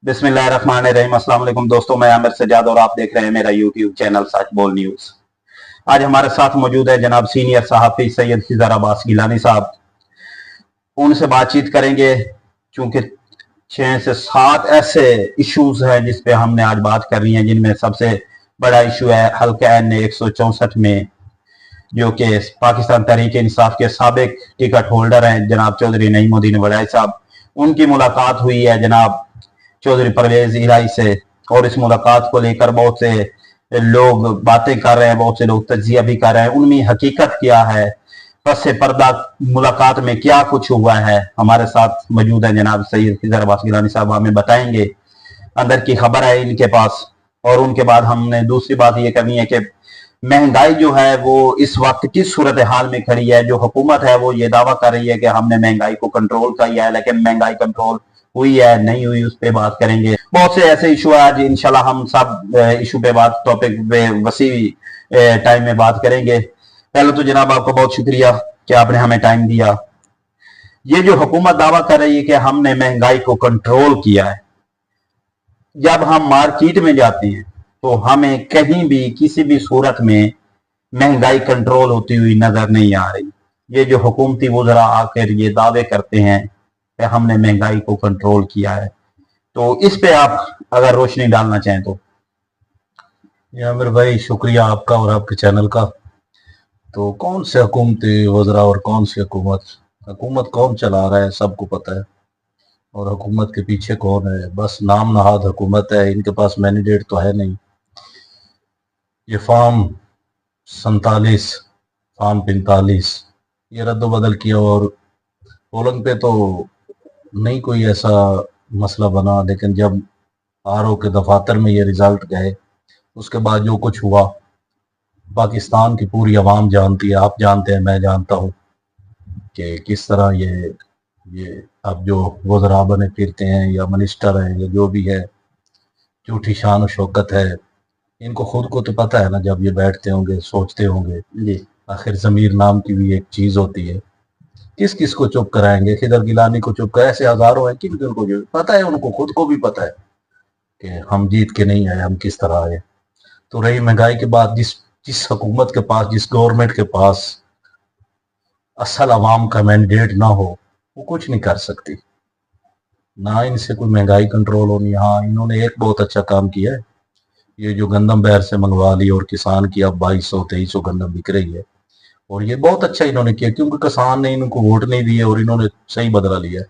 बिस्मिल्लाहिर्रहमानिर्रहीम। अस्सलाम वालेकुम दोस्तों, मैं आमिर सजाद और आप देख रहे हैं मेरा यूट्यूब चैनल सच बोल न्यूज। आज हमारे साथ मौजूद है जनाब सीनियर सहाफी सैयद खिजर अब्बास गिलानी साहब। उनसे बातचीत करेंगे क्योंकि 6 से 7 ऐसे इश्यूज हैं जिस पे हमने आज बात करनी है, जिनमें सबसे बड़ा इशू है हल्का एन 164 में, जो कि पाकिस्तान तहरीक इंसाफ के साबिक टिकट होल्डर हैं जनाब चौधरी नईमुद्दीन वड़ाई साहब। उनकी मुलाकात हुई है जनाब चौधरी परवेज इलाही से, और इस मुलाकात को लेकर बहुत से लोग बातें कर रहे हैं, बहुत से लोग तज्जिया भी कर रहे हैं। उनमें हकीकत क्या है, पस से पर्दा मुलाकात में क्या कुछ हुआ है। हमारे साथ मौजूद है जनाब सैयद खिजर अब्बास गिलानी साहब, हमें बताएंगे। अंदर की खबर है इनके पास, और उनके बाद हमने दूसरी बात ये करनी है कि महंगाई जो है वो इस वक्त किस सूरत हाल में खड़ी है। जो हुकूमत है वो ये दावा कर रही है कि हमने महंगाई को कंट्रोल किया है, लेकिन महंगाई कंट्रोल हुई है नहीं हुई, उस पे बात करेंगे। बहुत से ऐसे इशू है, आज इंशाल्लाह हम सब इशू पे बात, टॉपिक पे वसी टाइम में बात करेंगे। पहले तो जनाब आपका बहुत शुक्रिया कि आपने हमें टाइम दिया। ये जो हुकूमत दावा कर रही है कि हमने महंगाई को कंट्रोल किया है, जब हम मार्केट में जाते हैं तो हमें कहीं भी किसी भी सूरत में महंगाई कंट्रोल होती हुई नजर नहीं आ रही। ये जो हुकूमती वज़रा आकर ये दावे करते हैं कि हमने महंगाई को कंट्रोल किया है, तो इस पे आप अगर रोशनी डालना चाहें तो। आमिर भाई, शुक्रिया आपका और आपके चैनल का। तो कौन से हुकूमती वज़रा और कौन सी हुकूमत कौन चला रहा है सबको पता है, और हुकूमत के पीछे कौन है। बस नाम नहाद हुकूमत है, इनके पास मैंडेट तो है नहीं। ये फॉर्म 47 फॉर्म 45 ये रद्द बदल किया, और पोलिंग पे तो नहीं कोई ऐसा मसला बना, लेकिन जब आरओ के दफातर में ये रिजल्ट गए उसके बाद जो कुछ हुआ पाकिस्तान की पूरी आवाम जानती है, आप जानते हैं, मैं जानता हूँ कि किस तरह ये अब जो वज़रा बने फिरते हैं या मिनिस्टर हैं या जो भी है, झूठी शान और शौकत है। इनको खुद को तो पता है ना, जब ये बैठते होंगे सोचते होंगे जी, आखिर ज़मीर नाम की भी एक चीज़ होती है। किस किस को चुप कराएंगे, खिदर गिलानी को चुप कराए, ऐसे हजारों हैं, किन किन को जो पता है, उनको खुद को भी पता है कि हम जीत के नहीं आए, हम किस तरह आए। तो रही महंगाई के बाद, जिस हुकूमत के पास, जिस गवर्नमेंट के पास असल आवाम का मैंडेट ना हो, वो कुछ नहीं कर सकती, ना इनसे कोई महंगाई कंट्रोल होनी। हाँ, इन्होंने एक बहुत अच्छा काम किया है, ये जो गंदम बाहर से मंगवा ली और किसान की अब 2200-2300 गंदम बिक रही है, और ये बहुत अच्छा इन्होंने किया, क्योंकि किसान ने इनको वोट नहीं दिए और इन्होंने सही बदला लिया।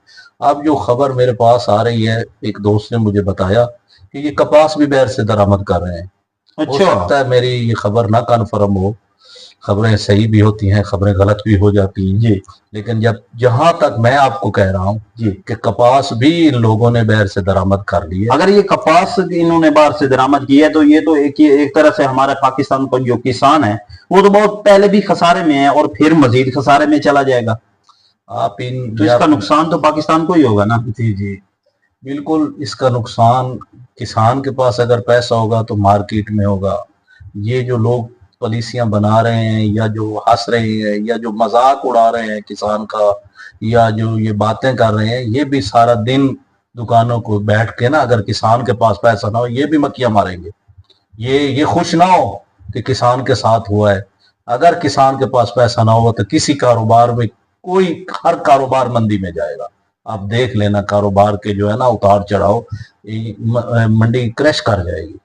अब जो खबर मेरे पास आ रही है, एक दोस्त ने मुझे बताया कि ये कपास भी बाहर से दरामद कर रहे हैं। हो सकता है मेरी ये खबर ना कन्फर्म हो, खबरें सही भी होती हैं, खबरें गलत भी हो जाती हैं जी, लेकिन जहां तक मैं आपको कह रहा हूँ जी कि कपास भी इन लोगों ने बाहर से दरामद कर ली है। अगर ये कपास इन्होंने बाहर से दरामद की है तो ये तो एक तरह से हमारा पाकिस्तान का जो किसान है वो तो बहुत पहले भी खसारे में है और फिर मजीद खसारे में चला जाएगा। आप तो इसका नुकसान तो पाकिस्तान को ही होगा ना। जी जी बिल्कुल, इसका नुकसान किसान के पास अगर पैसा होगा तो मार्केट में होगा। ये जो लोग पॉलिसियां बना रहे हैं, या जो हंस रहे हैं, या जो मजाक उड़ा रहे हैं किसान का, या जो ये बातें कर रहे हैं, ये भी सारा दिन दुकानों को बैठ के ना, अगर किसान के पास पैसा ना हो, ये भी मक्खियां मारेंगे। ये खुश ना हो कि किसान के साथ हुआ है। अगर किसान के पास पैसा ना हो तो किसी कारोबार में हर कारोबार मंदी में जाएगा। आप देख लेना, कारोबार के जो है ना उतार चढ़ाव, मंडी क्रैश कर जाएगी।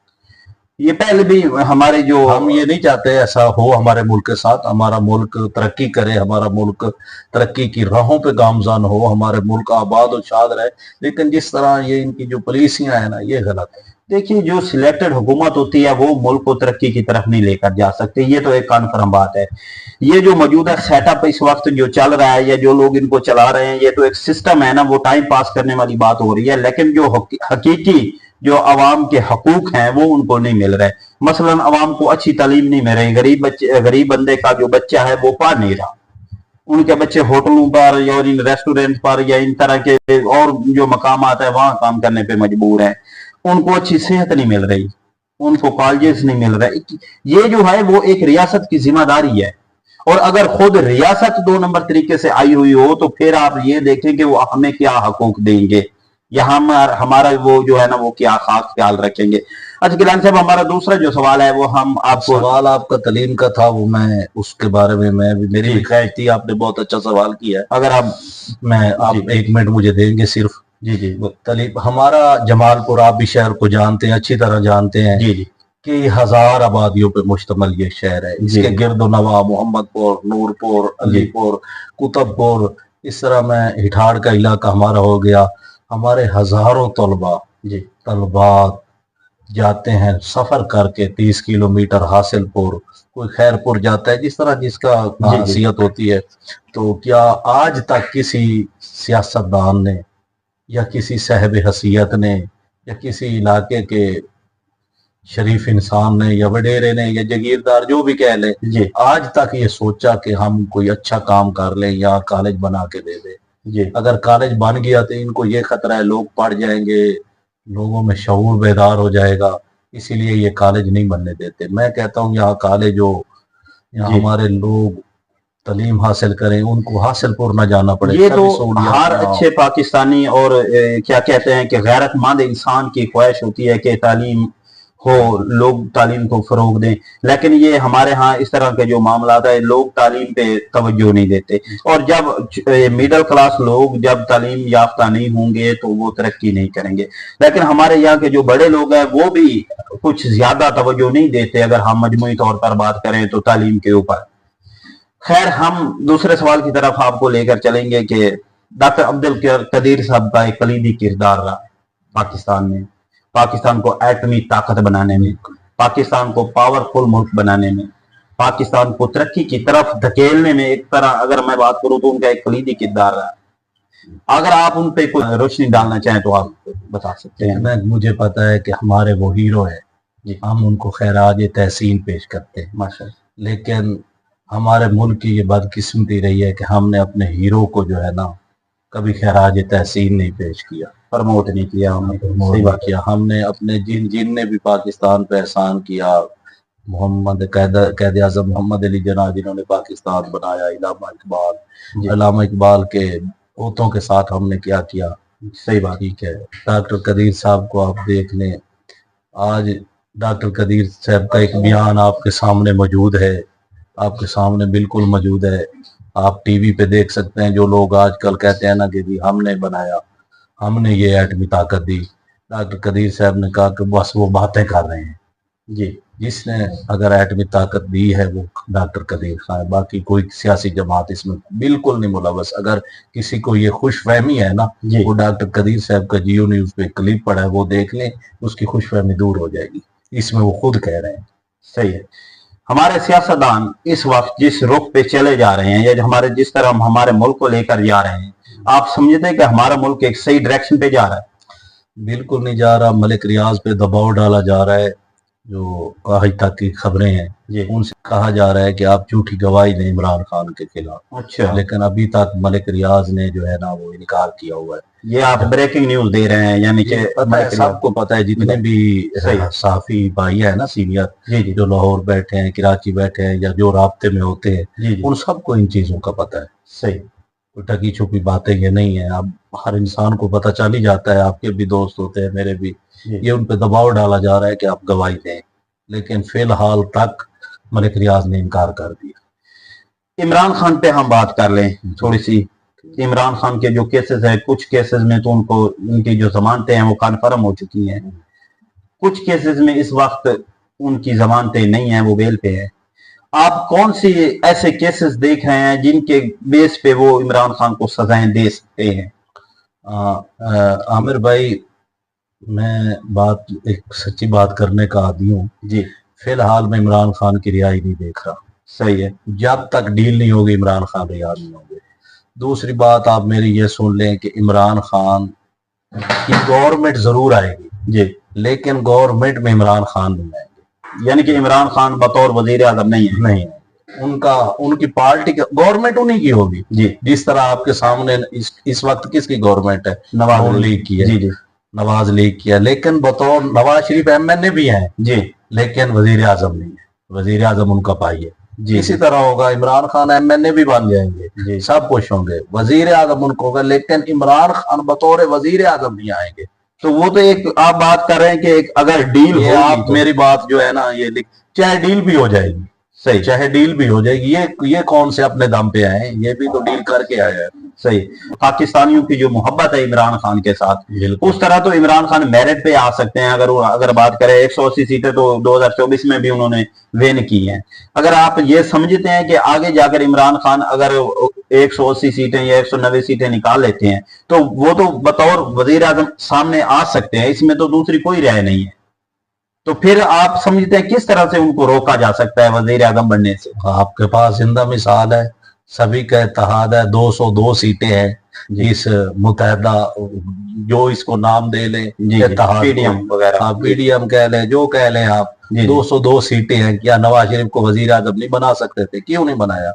ये पहले भी हमारे जो, हम ये नहीं चाहते ऐसा हो हमारे मुल्क के साथ। हमारा मुल्क तरक्की करे, हमारा मुल्क तरक्की की राहों पे गामजान हो, हमारे मुल्क आबाद और शाद रहे, लेकिन जिस तरह ये इनकी जो पॉलिसियां है ना, ये गलत है। देखिए, जो सिलेक्टेड हुकूमत होती है वो मुल्क को तरक्की की तरफ नहीं लेकर जा सकती, ये तो एक कन्फर्म बात है। ये जो मौजूदा सेटअप इस वक्त जो चल रहा है या जो लोग इनको चला रहे हैं, ये तो एक सिस्टम है ना, वो टाइम पास करने वाली बात हो रही है, लेकिन जो हकीकी जो अवाम के हकूक हैं वो उनको नहीं मिल रहे। मसलन अवाम को अच्छी तालीम नहीं मिल रही, गरीब बंदे का जो बच्चा है वो पढ़ नहीं रहा, उनके बच्चे होटलों पर या इन रेस्टोरेंट पर या इन तरह के और जो मकामात है वहां काम करने पे मजबूर है। उनको अच्छी सेहत नहीं मिल रही, उनको कॉलेजेस नहीं मिल रहे। ये जो है वो एक रियासत की जिम्मेदारी है, और अगर खुद रियासत 2 नंबर तरीके से आई हुई हो तो फिर आप ये देखें कि वो हमें क्या हकूक देंगे। یا ہمارا وہ جو ہے نا وہ کیا خاص خیال رکھیں گے؟ اچھا گیلانی صاحب، ہمارا دوسرا جو سوال ہے وہ ہم آپ کو، سوال آپ کا تعلیم کا تھا، وہ میں اس کے بارے میں میری بھی خواہش تھی، آپ نے بہت اچھا سوال کیا ہے، اگر آپ 1 منٹ مجھے دیں گے صرف؟ جی جی تعلیم، ہمارا جمال پور آپ بھی شہر کو جانتے ہیں، اچھی طرح جانتے ہیں جی جی کہ 1000 آبادیوں پہ مشتمل یہ شہر ہے، اس کے گرد و نواح محمد پور، نور پور، علی پور، کتب پور، اس طرح میں ہٹھاڑ کا علاقہ ہمارا ہو گیا، ہمارے ہزاروں طلبات جاتے ہیں سفر کر کے 30 کلومیٹر حاصل پور، کوئی خیر پور جاتا ہے، جس طرح جس کا حیثیت ہوتی ہے۔ تو کیا آج تک کسی سیاستدان نے یا کسی صاحب حیثیت نے یا کسی علاقے کے شریف انسان نے یا وڈیرے نے یا جگیردار جو بھی کہہ لیں، آج تک یہ سوچا کہ ہم کوئی اچھا کام کر لیں یا کالج بنا کے دے دیں؟ اگر کالج بن گیا تو ان کو یہ خطرہ ہے لوگ پڑھ جائیں گے، لوگوں میں شعور بیدار ہو جائے گا، اسی لیے یہ کالج نہیں بننے دیتے۔ میں کہتا ہوں یہاں کالج ہو، یہاں ہمارے لوگ تعلیم حاصل کریں، ان کو حاصل پور نہ جانا پڑے۔ یہ تو ہر اچھے پاکستانی اور کیا کہتے ہیں کہ غیرت مند انسان کی خواہش ہوتی ہے کہ تعلیم ہو، لوگ تعلیم کو فروغ دیں، لیکن یہ ہمارے ہاں اس طرح کے جو معاملات ہیں، لوگ تعلیم پہ توجہ نہیں دیتے، اور جب میڈل کلاس لوگ جب تعلیم یافتہ نہیں ہوں گے تو وہ ترقی نہیں کریں گے۔ لیکن ہمارے یہاں کے جو بڑے لوگ ہیں وہ بھی کچھ زیادہ توجہ نہیں دیتے اگر ہم مجموعی طور پر بات کریں تو تعلیم کے اوپر۔ خیر، ہم دوسرے سوال کی طرف آپ کو لے کر چلیں گے کہ ڈاکٹر عبدالقدیر صاحب کا ایک کلیدی کردار رہا پاکستان میں، پاکستان کو ایٹمی طاقت بنانے میں، پاکستان کو پاورفل ملک بنانے میں، پاکستان کو ترقی کی طرف دھکیلنے میں، ایک طرح اگر میں بات کروں تو ان کا ایک کلیدی کردار رہا۔ اگر آپ ان پہ کوئی روشنی ڈالنا چاہیں تو آپ بتا سکتے ہیں۔ مجھے پتا ہے کہ ہمارے وہ ہیرو ہیں، ہم ان کو خراج تحسین پیش کرتے ہیں، ماشاءاللہ، لیکن ہمارے ملک کی یہ بدقسمتی رہی ہے کہ ہم نے اپنے ہیرو کو جو ہے نا کبھی خراج تحسین نہیں پیش کیا، پرموٹ نہیں کیا ہم نے۔ صحیح بات کیا ہم نے اپنے جن نے بھی پاکستان پہ احسان کیا، قائد اعظم محمد علی جناح جنہوں نے پاکستان بنایا، علامہ اقبال کے پوتوں کے ساتھ ہم نے کیا کیا۔ صحیح بات، ٹھیک ہے، ڈاکٹر قدیر صاحب کو آپ دیکھ لیں، آج ڈاکٹر قدیر صاحب کا ایک بیان آپ کے سامنے موجود ہے، آپ کے سامنے بالکل موجود ہے، آپ ٹی وی پہ دیکھ سکتے ہیں۔ جو لوگ آج کل کہتے ہیں نا کہ جی ہم نے بنایا، ہم نے یہ ایٹمی طاقت دی، ڈاکٹر قدیر صاحب نے کہا کہ بس وہ باتیں کر رہے ہیں۔ جس نے اگر ایٹمی طاقت دی ہے وہ ڈاکٹر قدیر خان، باقی کوئی سیاسی جماعت اس میں بالکل نہیں ملوث۔ اگر کسی کو یہ خوش فہمی ہے نا، وہ ڈاکٹر قدیر صاحب کا جیو نیوز پہ کلپ پڑا ہے، وہ دیکھ لیں، اس کی خوش فہمی دور ہو جائے گی، اس میں وہ خود کہہ رہے ہیں۔ صحیح ہے۔ ہمارے سیاستدان اس وقت جس رخ پہ چلے جا رہے ہیں یا جس طرح ہمارے ملک کو لے کر جا رہے ہیں، آپ سمجھتے ہیں کہ ہمارا ملک ایک صحیح ڈائریکشن پہ جا رہا ہے؟ بالکل نہیں جا رہا، ملک ریاض پہ دباؤ ڈالا جا رہا ہے، جو آج تک کی خبریں ہیں ان سے کہا جا رہا ہے کہ آپ جھوٹی گواہی دیں عمران خان کے خلاف، اچھا، لیکن ابھی تک ملک ریاض نے جو ہے نا وہ انکار کیا ہوا ہے۔ یہ آپ بریکنگ نیوز دے رہے ہیں، یعنی کہ سب کو پتا ہے، جتنے بھی صحافی بھائی ہیں نا سینئر، جو لاہور بیٹھے ہیں، کراچی بیٹھے ہیں، یا جو رابطے میں ہوتے ہیں، ان سب کو ان چیزوں کا پتا ہے۔ صحیح، کوئی ٹکی چھپی باتیں یہ نہیں ہیں، اب ہر انسان کو پتہ چل ہی جاتا ہے، آپ کے بھی دوست ہوتے ہیں، میرے بھی، یہ ان پہ دباؤ ڈالا جا رہا ہے کہ آپ گواہی دیں، لیکن فی الحال تک ملک ریاض نے انکار کر دیا۔ عمران خان پہ ہم بات کر لیں تھوڑی سی۔ عمران خان کے جو کیسز ہیں، کچھ کیسز میں تو ان کی جو ضمانتیں ہیں وہ کنفرم ہو چکی ہیں، کچھ کیسز میں اس وقت ان کی ضمانتیں نہیں ہیں، وہ بیل پہ ہیں۔ آپ کون سی ایسے کیسز دیکھ رہے ہیں جن کے بیس پہ وہ عمران خان کو سزائیں دے سکتے ہیں؟ عامر بھائی، میں ایک سچی بات کرنے کا عادی ہوں جی۔ فی الحال میں عمران خان کی رہائی نہیں دیکھ رہا۔ صحیح ہے، جب تک ڈیل نہیں ہوگی عمران خان رہا نہیں ہوں گے۔ دوسری بات آپ میری یہ سن لیں کہ عمران خان کی گورنمنٹ ضرور آئے گی جی، لیکن گورنمنٹ میں عمران خان نہیں آئے گے، یعنی کہ عمران خان بطور وزیر اعظم نہیں ہے، ان کی پارٹی کا گورنمنٹ انہی کی ہوگی۔ جی، جس طرح آپ کے سامنے اس وقت کس کی گورنمنٹ ہے؟ نواز لیگ کی ہے، جی جی، نواز لیگ کی ہے، لیکن بطور نواز شریف ایم این اے بھی ہیں جی، لیکن وزیر اعظم نہیں ہے، وزیر اعظم ان کا بھائی ہے۔ جی इसी तरह होगा, इमरान खान एमएनए भी बन जाएंगे, जी सब कुछ होंगे, वजीर आजम उनको होगा, लेकिन इमरान खान बतौर वजीर आजम नहीं आएंगे। तो वो तो एक आप बात कर रहे हैं कि एक अगर डील ये होगी आप तो मेरी बात जो है ना ये चाहे डील भी हो जाएगी, सही चाहे डील भी हो जाएगी, ये कौन से अपने दम पे आए हैं, ये भी तो डील करके आए हैं। सही। पाकिस्तानियों की जो मोहब्बत है इमरान खान के साथ, बिल्कुल उस तरह तो इमरान खान मेरिट पे आ सकते हैं। अगर बात करें 180 सीटें तो 2024 में भी उन्होंने विन की हैं। अगर आप ये समझते हैं कि आगे जाकर इमरान खान अगर 180 सीटें या 190 सीटें निकाल लेते हैं तो वो तो बतौर वजीर आजम सामने आ सकते हैं, इसमें तो दूसरी कोई राय नहीं है। तो फिर आप समझते हैं किस तरह से उनको रोका जा सकता है वजीर आजम बनने से? आपके पास जिंदा मिसाल है, सभी का इत्तेहाद है, 202 सीटें हैं इस मुतहदा, जो इसको नाम दे लें इत्तेहाद, पीडीएम वगैरह, आप पीडीएम कह लें, जो कह लें आप, जी 202 सीटें हैं। क्या नवाज शरीफ को वजीर आजम नहीं बना सकते थे? क्यों नहीं बनाया?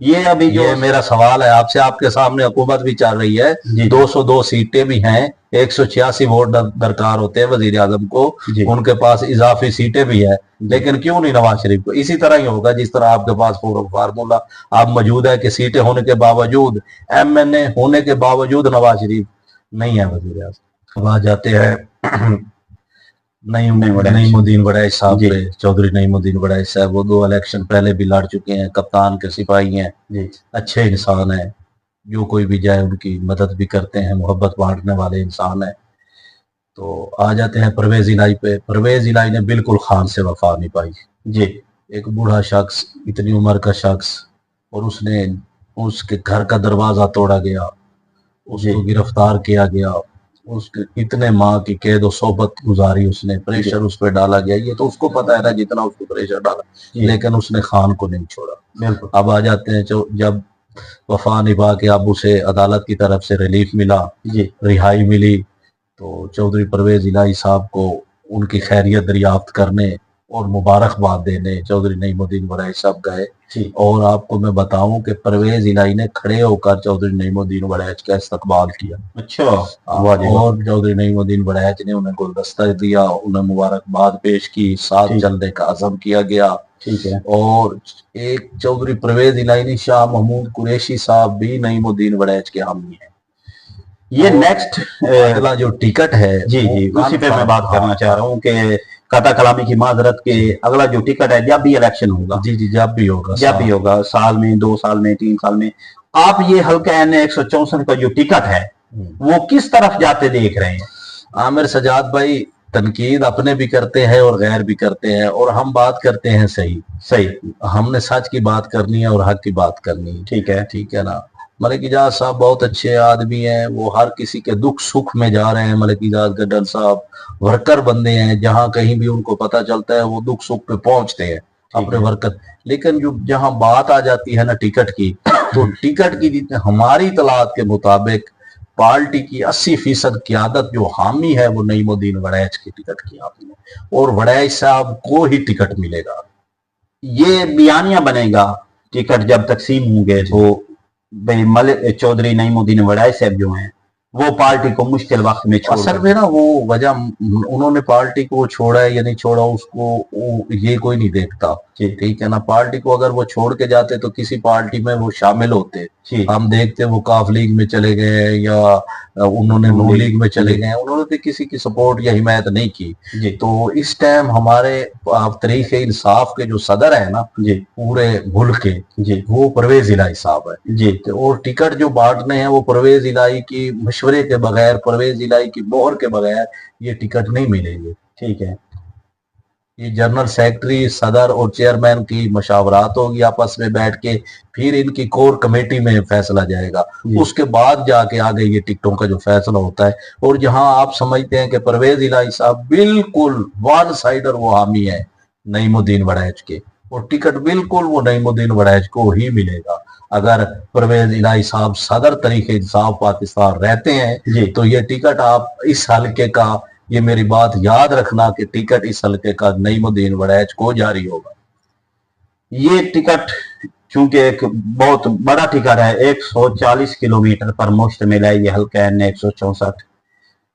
ये अभी जो ये मेरा सवाल है आपसे, आपके सामने हुकूमत भी चल रही है, जी 202 सीटें भी हैं, 186 वोट दरकार होते हैं वजीर आजम को, जी उनके पास इजाफी सीटें भी है, लेकिन क्यों नहीं नवाज शरीफ को? इसी तरह ही होगा जिस तरह आपके पास फार्मूला आप मौजूद है कि सीटें होने के बावजूद, एमएनए होने के बावजूद नवाज शरीफ नहीं है वजीर आजम। अब आ जाते हैं नईमुद्दीन वड़ैच साहब जी। पे, चौधरी नईमुद्दीन वड़ैच साहब, वो 2 इलेक्शन पहले भी लड़ चुके हैं, कप्तान के सिपाही हैं, जी अच्छे इंसान हैं, जो कोई भी जाए उनकी मदद भी करते हैं, मोहब्बत बांटने वाले इंसान हैं। तो आ जाते हैं परवेज इलाही पे। परवेज इलाही ने बिल्कुल खान से वफा नहीं पाई जी एक बूढ़ा शख्स, इतनी उम्र का शख्स, और उसके घर का दरवाजा तोड़ा गया, उसको गिरफ्तार किया गया, उसके इतने माह की कैद और सोबत गुजारी, उसने प्रेशर उस पर डाला गया, ये तो उसको पता है ना जितना उसको प्रेशर डाला, लेकिन उसने खान को नहीं छोड़ा। बिल्कुल। अब आ जाते हैं जब वफा निभा के अब उसे अदालत की तरफ से रिलीफ मिला, जी रिहाई मिली, तो चौधरी परवेज इलाही साहब को उनकी खैरियत दरियाफ्त करने और मुबारकबाद देने चौधरी नईमुद्दीन वड़ैच साहब गए। और आपको मैं बताऊं कि परवेज इलाही ने खड़े होकर चौधरी नईमुद्दीन वड़ैच का इस्तकबाल किया। अच्छा। और चौधरी नईमुद्दीन वड़ैच ने उन्हें गुलदस्ता दिया, उन्हें मुबारकबाद पेश की, साथ चलने का अज़म किया गया। ठीक है। और एक चौधरी परवेज इलाही ने शाह महमूद कुरैशी साहब भी नईमुद्दीन वड़ैच के हामी हैं। ये नेक्स्ट अगला जो टिकट है, जी जी उसी पे मैं बात करना चाह रहा हूँ कि कता कलामी की माजरत के अगला जो टिकट है, जब भी इलेक्शन होगा, जी जी जब भी होगा, साल में, 2 साल में, 3 साल में, आप ये हल्का एन 164 का जो टिकट है वो किस तरफ जाते देख रहे हैं? आमिर सजाद भाई, तनकीद अपने भी करते हैं और गैर भी करते हैं, और हम बात करते हैं सही, हमने सच की बात करनी है और हक की बात करनी है। ठीक है ना। मलिक इजाज साहब बहुत अच्छे आदमी हैं, वो हर किसी के दुख सुख में जा रहे हैं। मलिक इजाज गड्डल साहब वर्कर बंदे हैं, जहां कहीं भी उनको पता चलता है वो दुख सुख पे पहुंचते हैं अपने वर्कर। लेकिन जो जहां बात आ जाती है ना टिकट की, तो टिकट की जितने हमारी इतलात के मुताबिक पार्टी की 80% क़यादत जो हामी है वो नईमुद्दीन वड़ैच की टिकट की हामी है, और वड़ैच साहब को ही टिकट मिलेगा। ये बयानिया बनेगा टिकट जब तकसीम होंगे तो भाई मलिक चौधरी नईमुद्दीन वड़ैच साहब जो हैं वो पार्टी को मुश्किल वक्त में छोड़, असल में ना वो वजह उन्होंने पार्टी को छोड़ा है या नहीं छोड़ा उसको ये कोई नहीं देखता। ठीक है ना। पार्टी को अगर वो छोड़ के जाते तो किसी पार्टी में वो शामिल होते, हम देखते वो काफ लीग में चले गए या उन्होंने नून लीग में चले गए, उन्होंने तो किसी की सपोर्ट या हिमायत नहीं की। तो इस टाइम हमारे तरीके इंसाफ के जो सदर है ना पूरे मुल्क के, वो परवेज इलाही साहब है और टिकट जो बांटने हैं वो परवेज इलाही की मशवरे के बगैर, परवेज इलाही की मोहर के बगैर ये टिकट नहीं मिलेंगे। ठीक है। ये जनरल सेक्रेटरी, सदर और चेयरमैन की मशावरात होगी आपस में बैठ के, फिर इनकी कोर कमेटी में फैसला जाएगा, उसके बाद जाके आगे ये टिकटों का जो फैसला होता है। और जहां आप समझते हैं कि परवेज इलाही साहब बिल्कुल वन साइडर वो हामी है नईमुद्दीन वड़ैच के, और टिकट बिल्कुल वो नईमुद्दीन वड़ैच को ही मिलेगा। अगर परवेज इलाही साहब सदर तरीके इंसाफ पाकिस्तान रहते हैं तो ये टिकट आप इस हल्के का, ये मेरी बात याद रखना कि टिकट इस हल्के का नईमुद्दीन वड़ैच को जारी होगा। ये टिकट चूंकि एक बहुत बड़ा टिकट है, 140 किलोमीटर पर मुश्तमिल है ये हल्का एन 164,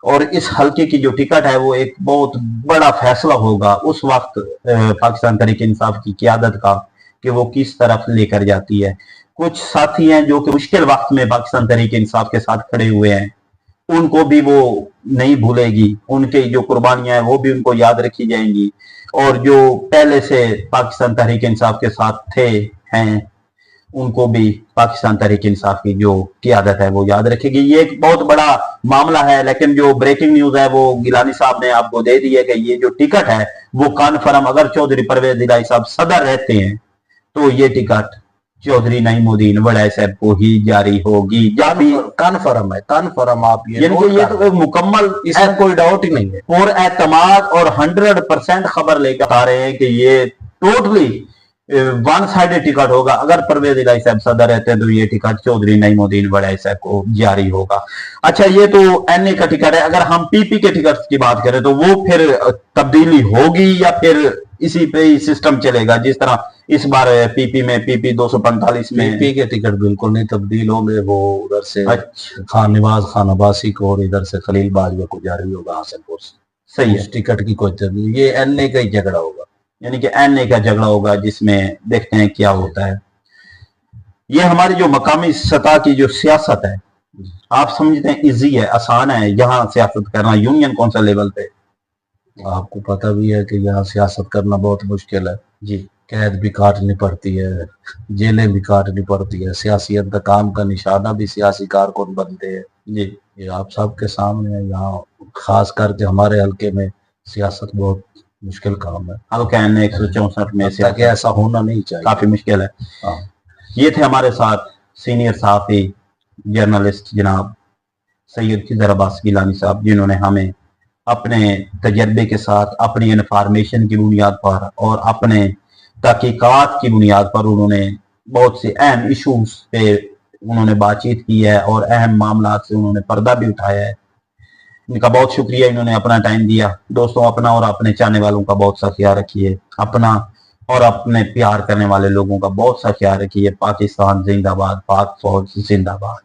और इस हल्के की जो टिकट है वो एक बहुत बड़ा फैसला होगा उस वक्त पाकिस्तान तहरीक इंसाफ की क़यादत का کہ وہ کس طرف लेकर जाती है। कुछ साथी हैं जो कि मुश्किल वक्त में पाकिस्तान तहरीक इंसाफ के साथ खड़े हुए हैं, उनको भी वो नहीं भूलेगी, उनकी जो कुर्बानियां हैं वो भी उनको याद रखी जाएंगी, और जो पहले से पाकिस्तान तहरीक इंसाफ के साथ थे हैं उनको भी पाकिस्तान तहरीक इंसाफ की जो क़ियादत है वो याद रखेगी। ये एक बहुत बड़ा मामला है, लेकिन जो ब्रेकिंग न्यूज है वो गिलानी साहब ने आपको दे दी है कि ये जो टिकट है वो कन्फर्म, अगर चौधरी परवेज इलाही साहब सदर रहते हैं तो ये टिकट चौधरी नईमुद्दीन वड़ाई साहब को ही जारी होगी। कन्फर्म है, कन्फर्म। आप यानी कि ये तो एक मुकम्मल, इसमें कोई डाउट ही नहीं है, और एतमाद और 100% खबर लेकर आ रहे हैं कि ये टोटली वन साइडेड टिकट होगा। अगर परवेज इलाही साहब सदर रहते हैं तो ये टिकट चौधरी नईमुद्दीन वड़ाई साहब को जारी होगा। अच्छा, ये तो एनए का टिकट है। अगर हम पीपी के टिकट की बात करें तो वो फिर तब्दीली होगी या फिर इसी पे ही सिस्टम चलेगा जिस तरह इस बार पीपी में, पीपी 245 में? पीपी के टिकट बिल्कुल नहीं तब्दील होंगे, वो उधर से खान नवाज खान अब्बासी को और इधर से खलील बाजवा को जारी होगा हासिलपुर से। सही है, उस टिकट की कोई तब्दील, ये एनए का ही झगड़ा होगा, यानी कि एनए का झगड़ा होगा जिसमें देखते हैं क्या होता है। ये हमारी जो मकामी सतह की जो सियासत है, आप समझते हैं इजी है, आसान है यहाँ सियासत करना, यूनियन कौन सा लेवल पे? आपको पता भी है कि यहाँ सियासत करना बहुत मुश्किल है जी। कैद भी काटनी पड़ती है, जेलें भी काटनी पड़ती है, सियासी इंतकाम का निशाना भी सियासी कारकुन बनते हैं जी। ये आप सबके सामने है। यहाँ खास करके हमारे हल्के में सियासत बहुत मुश्किल काम है। हल्का एन 164 में से ताकि ऐसा होना नहीं चाहिए, काफी मुश्किल है। हाँ। ये थे हमारे साथ सीनियर सहाफ़ी जर्नलिस्ट जनाब सैयद खिज़र अब्बास गिलानी साहब, जिन्होंने हमें अपने तजर्बे के साथ, अपनी इन्फॉर्मेशन की बुनियाद पर और अपने तहकीकात की बुनियाद पर उन्होंने बहुत से अहम इशूज पे उन्होंने बातचीत की है और अहम मामला से उन्होंने पर्दा भी उठाया है। इनका बहुत शुक्रिया, इन्होंने अपना टाइम दिया। दोस्तों, अपना और अपने चाहने वालों का बहुत सा ख्याल रखिए, अपना और अपने प्यार करने वाले लोगों का बहुत सा ख्याल रखिए। पाकिस्तान जिंदाबाद, पाक फौज जिंदाबाद।